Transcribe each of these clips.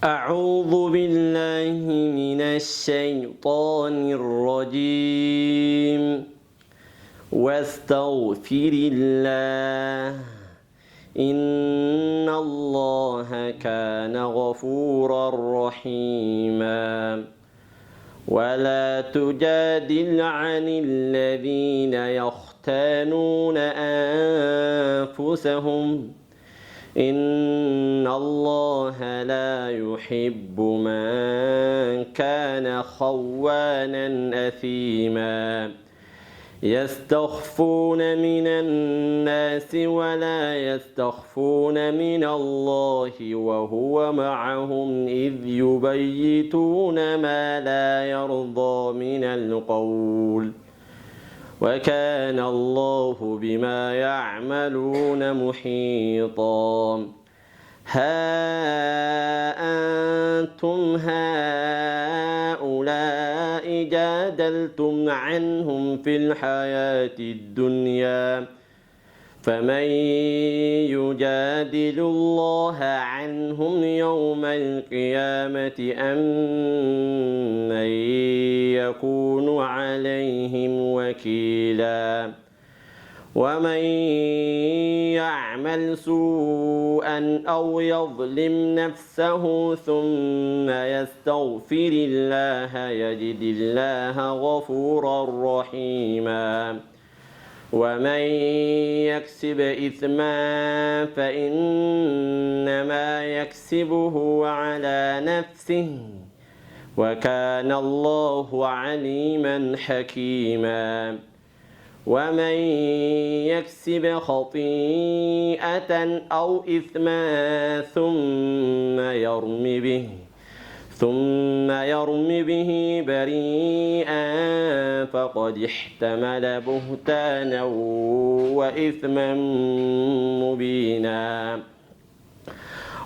أعوذ بالله من الشيطان الرجيم واستغفر الله إن الله كان غفورا رحيما ولا تجادل عن الذين يختانون أنفسهم إن الله لا يحب من كان خوانا أثيما يستخفون من الناس ولا يستخفون من الله وهو معهم إذ يبيتون ما لا يرضى من القول وكان الله بما يعملون محيطا ها أنتم هؤلاء جادلتم عنهم في الحياة الدنيا فمن يجادل الله عنهم يوم القيامة أم من يكون عليهم وكيلا ومن يعمل سوءا أو يظلم نفسه ثم يستغفر الله يجد الله غفورا رحيما ومن يكسب إثما فإنما يكسبه على نفسه وكان الله عليما حكيما ومن يكسب خطيئة أو إثما ثم يرم به بريئا فقد احتمل بهتانا وإثما مبينا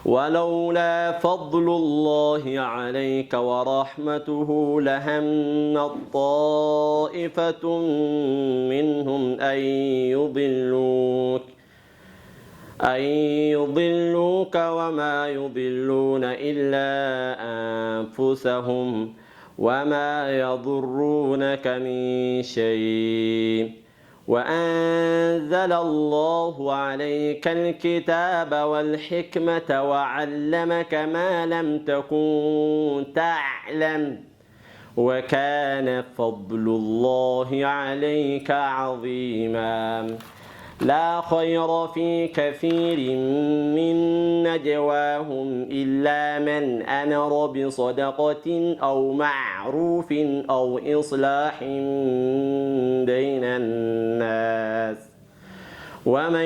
ولولا فضل الله عليك ورحمته لهم طائفة منهم أن يضلوك وما يضلون إلا أنفسهم وما يضرونك من شيء وأنزل الله عليك الكتاب والحكمة وعلمك ما لم تكن تعلم وكان فضل الله عليك عظيما لا خير في كثير من نجواهم إلا من أمر بصدقة أو معروف أو إصلاح بين الناس ومن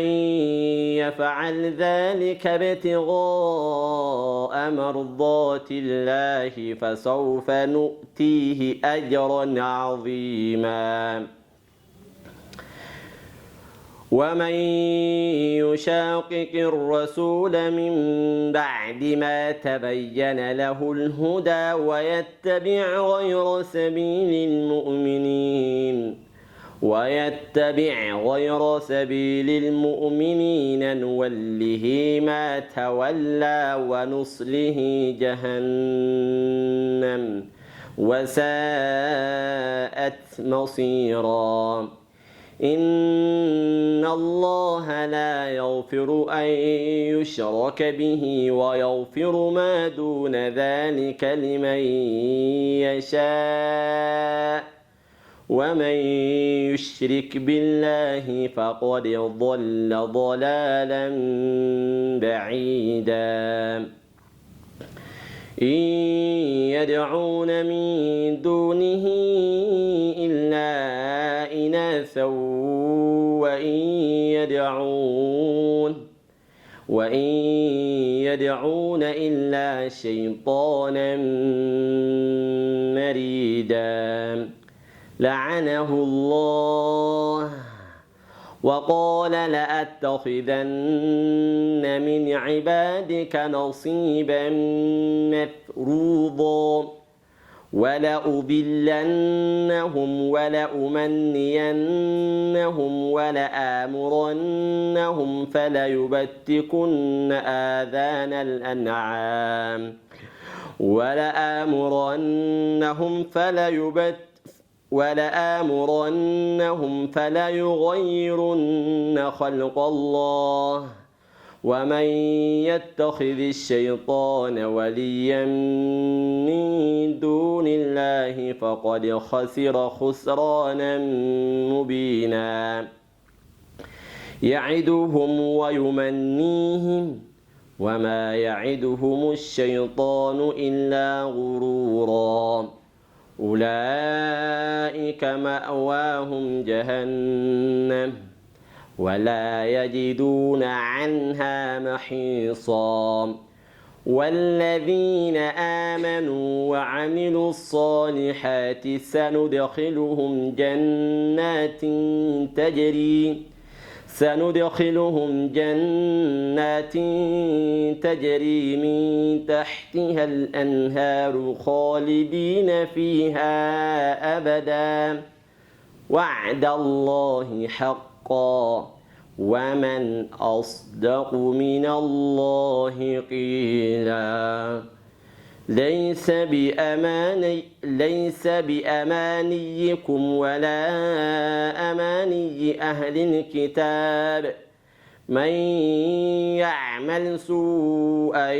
يفعل ذلك ابتغاء مرضات الله فسوف نؤتيه أجرا عظيما ومن يشاقق الرسول من بعد ما تبين له الهدى ويتبع غير سبيل المؤمنين نوله ما تولى ونصله جهنم وساءت مصيرا إن الله لا يغفر أن يشرك به ويغفر ما دون ذلك لمن يشاء ومن يشرك بالله فقد ضل ضلالا بعيدا إن يدعون من دونه إلا إناثا وإن يدعون إلا شيطانا مريدا لعنه الله وقال لأتخذن من عبادك نصيبا مفروضا ولأضلنهم ولأمنينهم ولآمرنهم فليبتكن آذان الأنعام ولآمرنهم فليغيرن خلق الله ومن يتخذ الشيطان وليا من دون الله فقد خسر خسرانا مبينا يعدهم ويمنيهم وما يعدهم الشيطان إلا غرورا أولئك مأواهم جهنم ولا يجدون عنها محيصا والذين آمنوا وعملوا الصالحات سندخلهم جنات تجري من تحتها الأنهار خالدين فيها أبدا وعد الله حقا ومن أصدق من الله قيلا ليس بأمانيكم ولا أماني أهل الكتاب من يعمل سوءا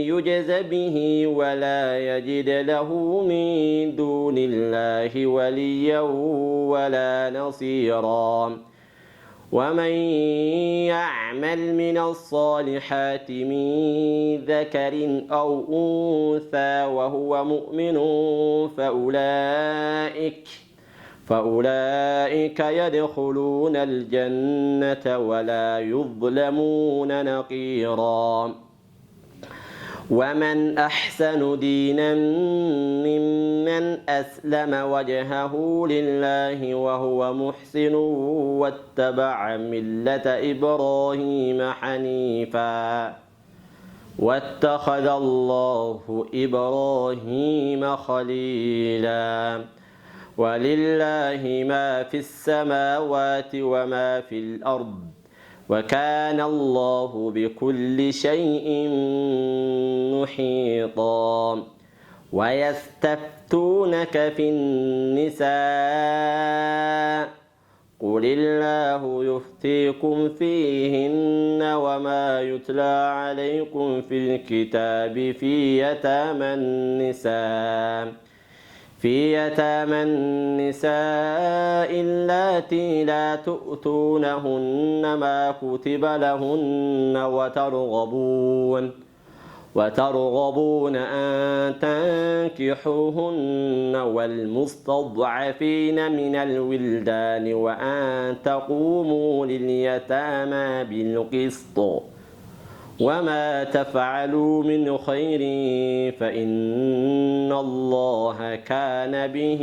يجز به ولا يجد له من دون الله وليا ولا نصيرا ومن يعمل من الصالحات من ذكر أو أنثى وهو مؤمن فأولئك يدخلون الجنة ولا يظلمون نقيرا ومن أحسن دينا ممن أسلم وجهه لله وهو محسن واتبع ملة إبراهيم حنيفا واتخذ الله إبراهيم خليلا ولله ما في السماوات وما في الأرض وكان الله بكل شيء محيطا ويستفتونك في النساء قل الله يفتيكم فيهن وما يتلى عليكم في الكتاب في يتامى النساء اللاتي لا تؤتونهن ما كتب لهن وترغبون أن تنكحوهن والمستضعفين من الولدان وأن تقوموا لليتامى بالقسط وما تفعلوا من خير فإن الله كان به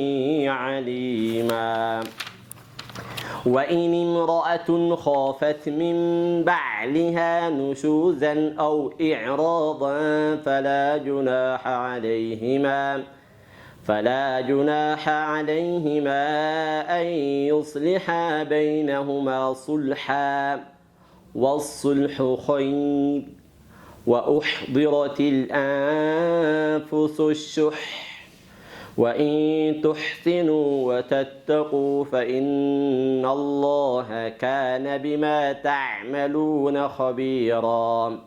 عليما وإن امرأة خافت من بعلها نشوزا أو إعراضا فلا جناح عليهما أن يصلحا بينهما صلحا والصلح خير وأحضرت الأنفس الشح وإن تحسنوا وتتقوا فإن الله كان بما تعملون خبيرا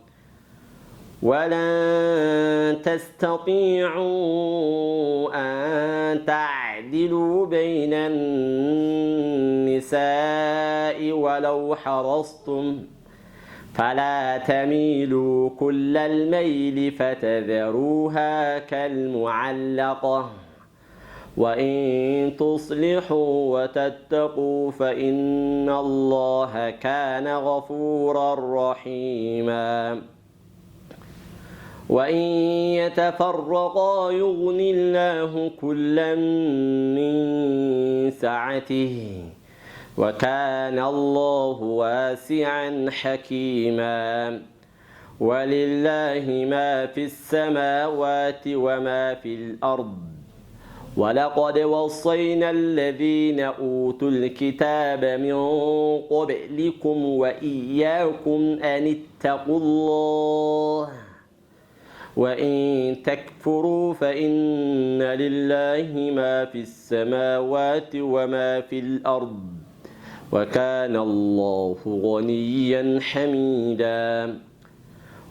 ولن تستطيعوا أن تعدلوا بين النساء ولو حرصتم فلا تميلوا كل الميل فتذروها كالمعلقة وإن تصلحوا وتتقوا فإن الله كان غفورا رحيما وإن يتفرقا يغن الله كلا من سعته وكان الله واسعا حكيما ولله ما في السماوات وما في الأرض ولقد وصينا الذين أوتوا الكتاب من قبلكم وإياكم أن اتقوا الله وإن تكفروا فإن لله ما في السماوات وما في الأرض وكان الله غنيا حميدا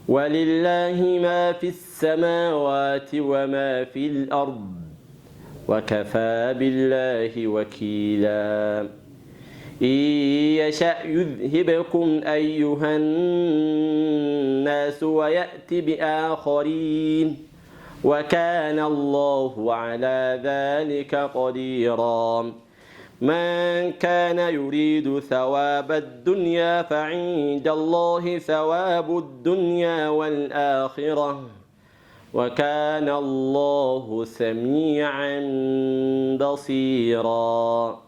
ولله ما في السماوات وما في الأرض وكفى بالله وكيلا إن يشأ يذهبكم أيها الناس ويأت بآخرين وكان الله على ذلك قديرا من كان يريد ثواب الدنيا فعند الله ثواب الدنيا والآخرة وكان الله سميعا بصيرا.